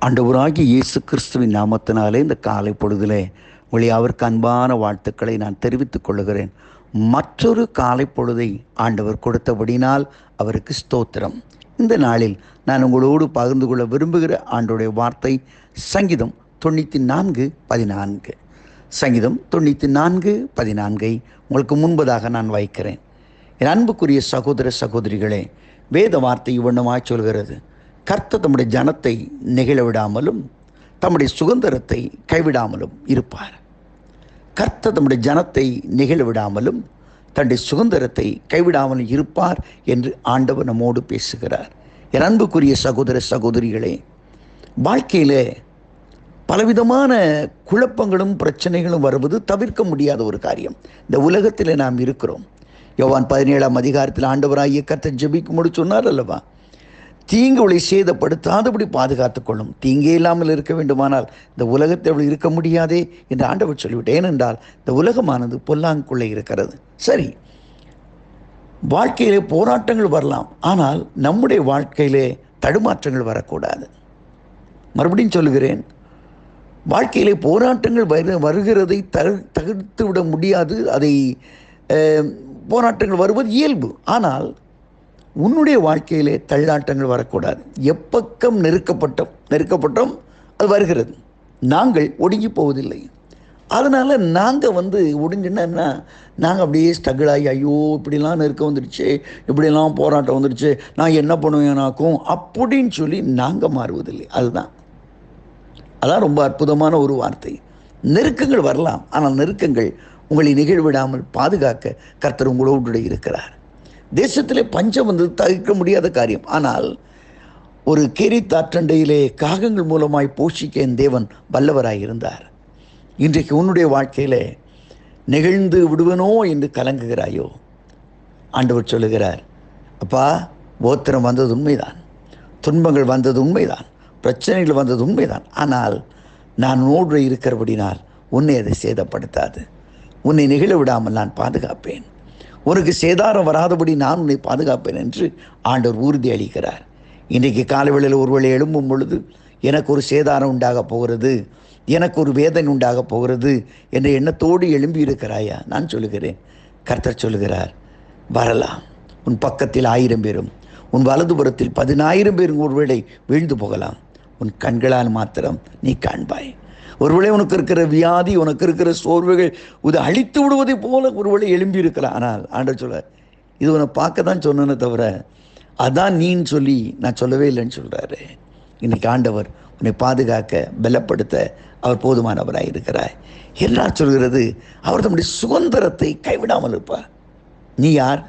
ஆண்டவராகிய இயேசு கிறிஸ்துவின் நாமத்தினாலே இந்த காலை பொழுதிலே உங்களை அவருக்கு அன்பான வாழ்த்துக்களை நான் தெரிவித்துக் கொள்கிறேன். மற்றொரு காலை பொழுதை ஆண்டவர் கொடுத்தபடினால் அவருக்கு ஸ்தோத்திரம். இந்த நாளில் நான் உங்களோடு பகிர்ந்து கொள்ள விரும்புகிற ஆண்டவருடைய வார்த்தை சங்கீதம் 94:14. சங்கீதம் 94:14 உங்களுக்கு முன்பதாக நான் வைக்கிறேன். என் அன்புக்குரிய சகோதர சகோதரிகளே, வேத வார்த்தை இவ்வண்ணமாய் சொல்கிறது, கர்த்தர் தம்முடைய ஜனத்தை நெகிழ விடாமலும் தம்முடைய சுதந்திரத்தை கைவிடாமலும் இருப்பார். கர்த்தர் தம்முடைய ஜனத்தை நெகிழ விடாமலும் தன்னுடைய சுதந்திரத்தை கைவிடாமலும் இருப்பார் என்று ஆண்டவர் நம்மோடு பேசுகிறார். என் அன்புக்குரிய சகோதர சகோதரிகளே, வாழ்க்கையில் பலவிதமான குழப்பங்களும் பிரச்சனைகளும் வருவது தவிர்க்க முடியாத ஒரு காரியம். இந்த உலகத்தில் நாம் இருக்கிறோம். யோவான் 17ஆம் அதிகாரத்தில் ஆண்டவராகிய கர்த்தர் ஜெபிக்கும்போது சொன்னார் அல்லவா, தீங்குகளை சேதப்படுத்தாதபடி பாதுகாத்துக் கொள்ளும். தீங்கே இல்லாமல் இருக்க வேண்டுமானால் இந்த உலகத்தை அப்படி இருக்க முடியாதே என்று ஆண்டவர் சொல்லிவிட்டேன். ஏனென்றால் இந்த உலகமானது பொல்லாங்குள்ளே இருக்கிறது. சரி, வாழ்க்கையிலே போராட்டங்கள் வரலாம், ஆனால் நம்முடைய வாழ்க்கையிலே தடுமாற்றங்கள் வரக்கூடாது. மறுபடியும் சொல்லுகிறேன், வாழ்க்கையிலே போராட்டங்கள் வருகிறதை தவிர்த்து விட முடியாது. அதை போராட்டங்கள் வருவது இயல்பு. ஆனால் உன்னுடைய வாழ்க்கையிலே தள்ளாட்டங்கள் வரக்கூடாது. எப்பக்கம் நெருக்கப்பட்டோம் அது வருகிறது. நாங்கள் ஒடுங்கி போவதில்லை. அதனால் நாங்கள் ஒடுங்கினா நாங்கள் அப்படியே ஸ்ட்ரகிள் ஆகி, ஐயோ இப்படிலாம் நெருக்கம் வந்துடுச்சு, இப்படிலாம் போராட்டம் வந்துடுச்சு, நான் என்ன பண்ணுவேனாக்கும் அப்படின்னு சொல்லி நாங்கள் மாறுவதில்லை. அதான் ரொம்ப அற்புதமான ஒரு வார்த்தை. நெருக்கங்கள் வரலாம், ஆனால் நெருக்கங்கள் உங்களை நிகழ்விடாமல் பாதுகாக்க கர்த்தர் உங்களோடு இருக்கிறார். தேசத்திலே பஞ்சம் தவிர்க்க முடியாத காரியம். ஆனால் ஒரு கேரித்தாற்றண்டையிலே காகங்கள் மூலமாய் போஷிக்க என் தேவன் வல்லவராய் இருந்தார். இன்றைக்கு உன்னுடைய வாழ்க்கையிலே நெகிழ்ந்து விடுவனோ என்று கலங்குகிறாயோ? ஆண்டவர் சொல்லுகிறார், அப்பா, போத்திரம் வந்தது உண்மைதான், துன்பங்கள் வந்தது உண்மைதான், பிரச்சனைகள் வந்தது உண்மைதான். ஆனால் நான் உன்னோடு இருக்கிறபடினால் உன்னை அதை சேதப்படுத்தாது. உன்னை நிகழ விடாமல் நான் பாதுகாப்பேன். உனக்கு சேதாரம் வராதபடி நான் உன்னை பாதுகாப்பேன் என்று ஆண்டவர் உறுதி அளிக்கிறார். இன்றைக்கு காலைவேளையில் ஒருவேளை எழும்பும் பொழுது எனக்கு ஒரு சேதாரம் உண்டாக போகிறது, எனக்கு ஒரு வேதனை உண்டாக போகிறது என்ற எண்ணத்தோடு எழும்பி இருக்கிறாயா? நான் சொல்லுகிறேன், கர்த்தர் சொல்லுகிறார், வரலாம். உன் பக்கத்தில் 1000 பேரும் உன் வலதுபுறத்தில் 10,000 பேரும் ஒருவேளை வீழ்ந்து போகலாம். உன் கண்களால் மாத்திரம் நீ காண்பாய். ஒருவேளை உனக்கு இருக்கிற வியாதி, உனக்கு இருக்கிற சோர்வுகள் இது அழித்து விடுவதை போல ஒருவேளை எழும்பி இருக்கலாம். ஆனால் ஆண்டவர் சொல்ல, இது உன்னை பார்க்க தான் சொன்னேனே தவிர அதான் நீன்னு சொல்லி நான் சொல்லவே இல்லைன்னு சொல்கிறாரு. இன்னைக்கு ஆண்டவர் உன்னை பாதுகாக்க, பலப்படுத்த அவர் போதுமானவராக இருக்கிறார். எல்லாரும் சொல்கிறது, அவர் தம்முடைய சுதந்திரத்தை கைவிடாமல் இருப்பார். நீ யார்?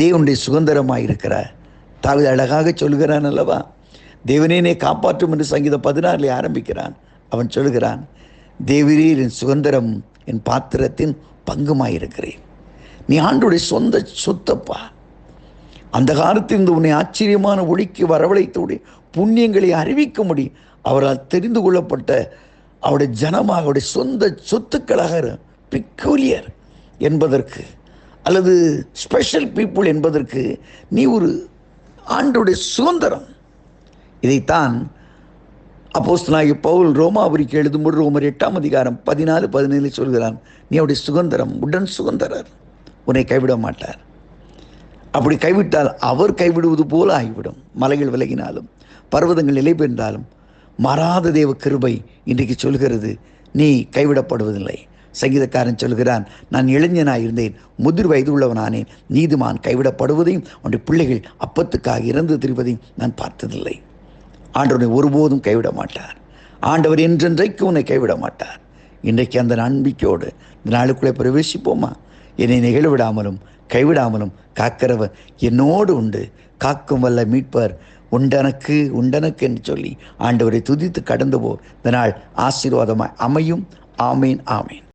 தேவனுடைய சுதந்திரமாக இருக்கிறார். தாவீது அழகாக சொல்கிறான் அல்லவா, தேவனே காப்பாற்றும் என்று சங்கீதம் 16 ஆரம்பிக்கிறான். அவன் சொல்கிறான், தேவரீர் என் சுதந்திரம், என் பாத்திரத்தின் பங்குமாயிருக்கிறேன். நீ ஆண்டோடைய சொந்த சொத்தப்பா. அந்த காலத்தில் உன்னை ஆச்சரியமான ஒளிக்கு வரவழைத்தோடைய புண்ணியங்களை அறிவிக்க முடியும். அவரால் தெரிந்து கொள்ளப்பட்ட அவருடைய ஜனமாக, அவருடைய சொந்த சொத்துக்களாக, பிக்கூலியர் என்பதற்கு அல்லது ஸ்பெஷல் பீப்புள் என்பதற்கு நீ ஒரு ஆண்டோடைய சுதந்திரம். இதைத்தான் அப்போஸ்தலனாகிய பவுல் ரோமாபுரிக்கு எழுதும்போது ரோமர் 8ஆம் அதிகாரம் 14-17 சொல்கிறான், நீ அவருடைய சுதந்திரம், உடன் சுதந்திரர். உன்னை கைவிட மாட்டார். அப்படி கைவிட்டால் அவர் கைவிடுவது போல ஆகிவிடும். மலைகள் விலகினாலும் பர்வதங்கள் நிலை பெற்றாலும் மாறாத தேவ கிருபை இன்றைக்கு சொல்கிறது, நீ கைவிடப்படுவதில்லை. சங்கீதக்காரன் சொல்கிறான், நான் இளைஞனாக இருந்தேன், முதிர் வயது உள்ளவனானேன், நீதிமான் கைவிடப்படுவதையும் அவனுடைய பிள்ளைகள் அப்பத்துக்காக இறந்து திரிவதையும் நான் பார்த்ததில்லை. ஆண்டவரை ஒருபோதும் கைவிட மாட்டார். ஆண்டவர் என்றென்றைக்கு உன்னை கைவிட மாட்டார். இன்றைக்கு அந்த நம்பிக்கையோடு இந்த நாளுக்குள்ளே பிரவேசிப்போமா? என்னை நிகழ விடாமலும் கைவிடாமலும் காக்கிறவர் என்னோடு உண்டு, காக்கும் வல்ல மீட்பர் உண்டனக்கு என்று சொல்லி ஆண்டவரை துதித்து கடந்து போ. இந்த நாள் ஆசீர்வாதமாய் அமையும். ஆமேன், ஆமேன்.